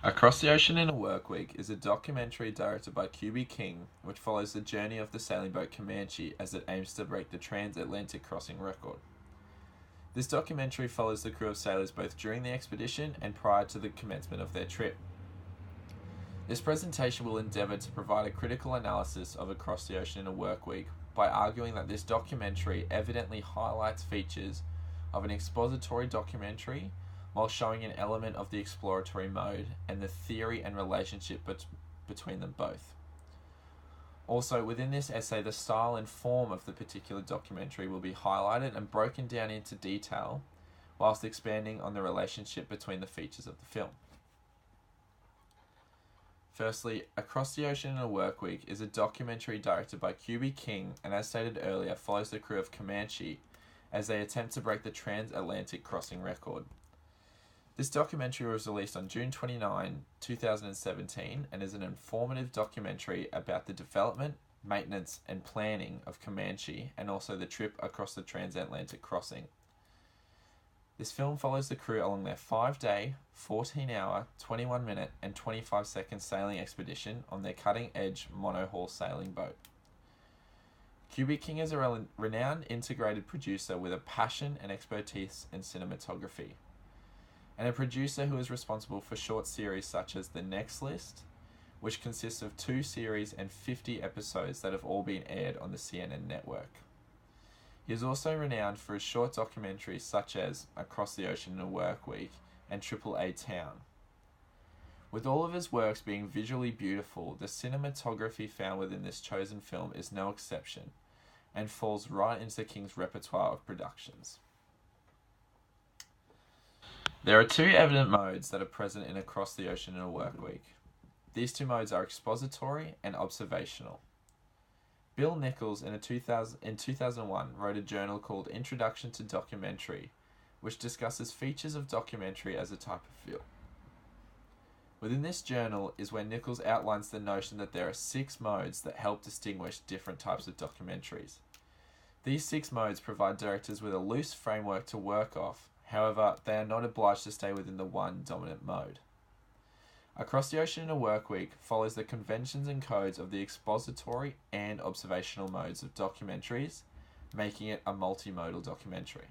Across the Ocean in a Workweek is a documentary directed by QB King, which follows the journey of the sailing boat Comanche as it aims to break the transatlantic crossing record. This documentary follows the crew of sailors both during the expedition and prior to the commencement of their trip. This presentation will endeavour to provide a critical analysis of Across the Ocean in a Workweek by arguing that this documentary evidently highlights features of an expository documentary while showing an element of the exploratory mode and the theory and relationship between them both. Also, within this essay, the style and form of the particular documentary will be highlighted and broken down into detail, whilst expanding on the relationship between the features of the film. Firstly, Across the Ocean in a Workweek is a documentary directed by QB King and, as stated earlier, follows the crew of Comanche as they attempt to break the transatlantic crossing record. This documentary was released on June 29, 2017 and is an informative documentary about the development, maintenance and planning of Comanche and also the trip across the transatlantic crossing. This film follows the crew along their 5-day, 14-hour, 21-minute and 25-second sailing expedition on their cutting-edge monohull sailing boat. QB King is a renowned integrated producer with a passion and expertise in cinematography, and a producer who is responsible for short series such as The Next List, which consists of 2 series and 50 episodes that have all been aired on the CNN network. He is also renowned for his short documentaries such as Across the Ocean in a Workweek and AAA Town. With all of his works being visually beautiful, the cinematography found within this chosen film is no exception, and falls right into King's repertoire of productions. There are 2 evident modes that are present in Across the Ocean in a Workweek. These 2 modes are expository and observational. Bill Nichols in 2001 wrote a journal called Introduction to Documentary, which discusses features of documentary as a type of film. Within this journal is where Nichols outlines the notion that there are 6 modes that help distinguish different types of documentaries. These 6 modes provide directors with a loose framework to work off. However, they are not obliged to stay within the one dominant mode. Across the Ocean in a Workweek follows the conventions and codes of the expository and observational modes of documentaries, making it a multimodal documentary.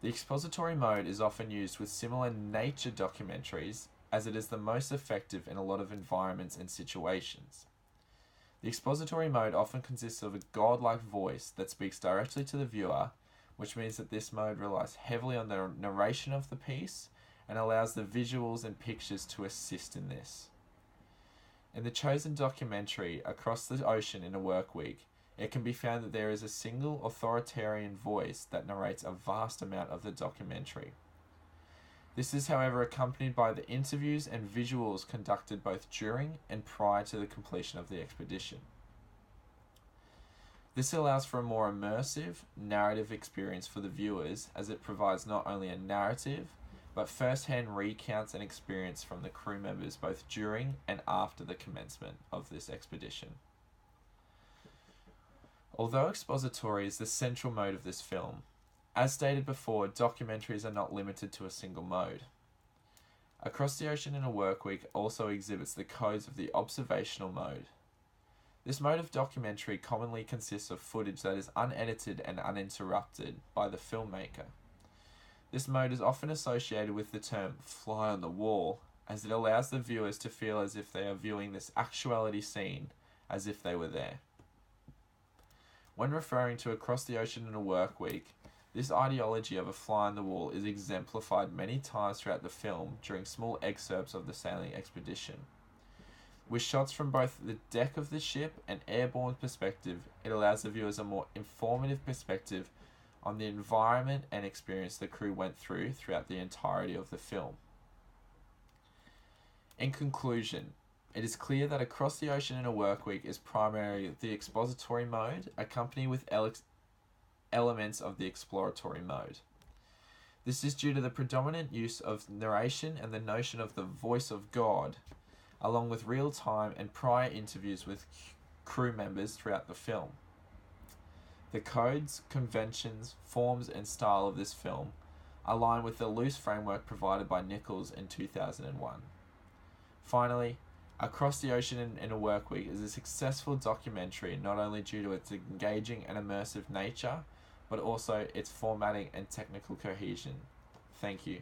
The expository mode is often used with similar nature documentaries, as it is the most effective in a lot of environments and situations. The expository mode often consists of a godlike voice that speaks directly to the viewer, which means that this mode relies heavily on the narration of the piece and allows the visuals and pictures to assist in this. In the chosen documentary, Across the Ocean in a Workweek, it can be found that there is a single authoritarian voice that narrates a vast amount of the documentary. This is, however, accompanied by the interviews and visuals conducted both during and prior to the completion of the expedition. This allows for a more immersive, narrative experience for the viewers, as it provides not only a narrative, but first-hand recounts and experience from the crew members both during and after the commencement of this expedition. Although expository is the central mode of this film, as stated before, documentaries are not limited to a single mode. Across the Ocean in a Workweek also exhibits the codes of the observational mode. This mode of documentary commonly consists of footage that is unedited and uninterrupted by the filmmaker. This mode is often associated with the term fly on the wall, as it allows the viewers to feel as if they are viewing this actuality scene as if they were there. When referring to Across the Ocean in a Workweek, this ideology of a fly on the wall is exemplified many times throughout the film during small excerpts of the sailing expedition. With shots from both the deck of the ship and airborne perspective, it allows the viewers a more informative perspective on the environment and experience the crew went through throughout the entirety of the film. In conclusion, it is clear that Across the Ocean in a Workweek is primarily the expository mode, accompanied with elements of the exploratory mode. This is due to the predominant use of narration and the notion of the voice of God, along with real-time and prior interviews with crew members throughout the film. The codes, conventions, forms and style of this film align with the loose framework provided by Nichols in 2001. Finally, Across the Ocean in a Workweek is a successful documentary not only due to its engaging and immersive nature, but also its formatting and technical cohesion. Thank you.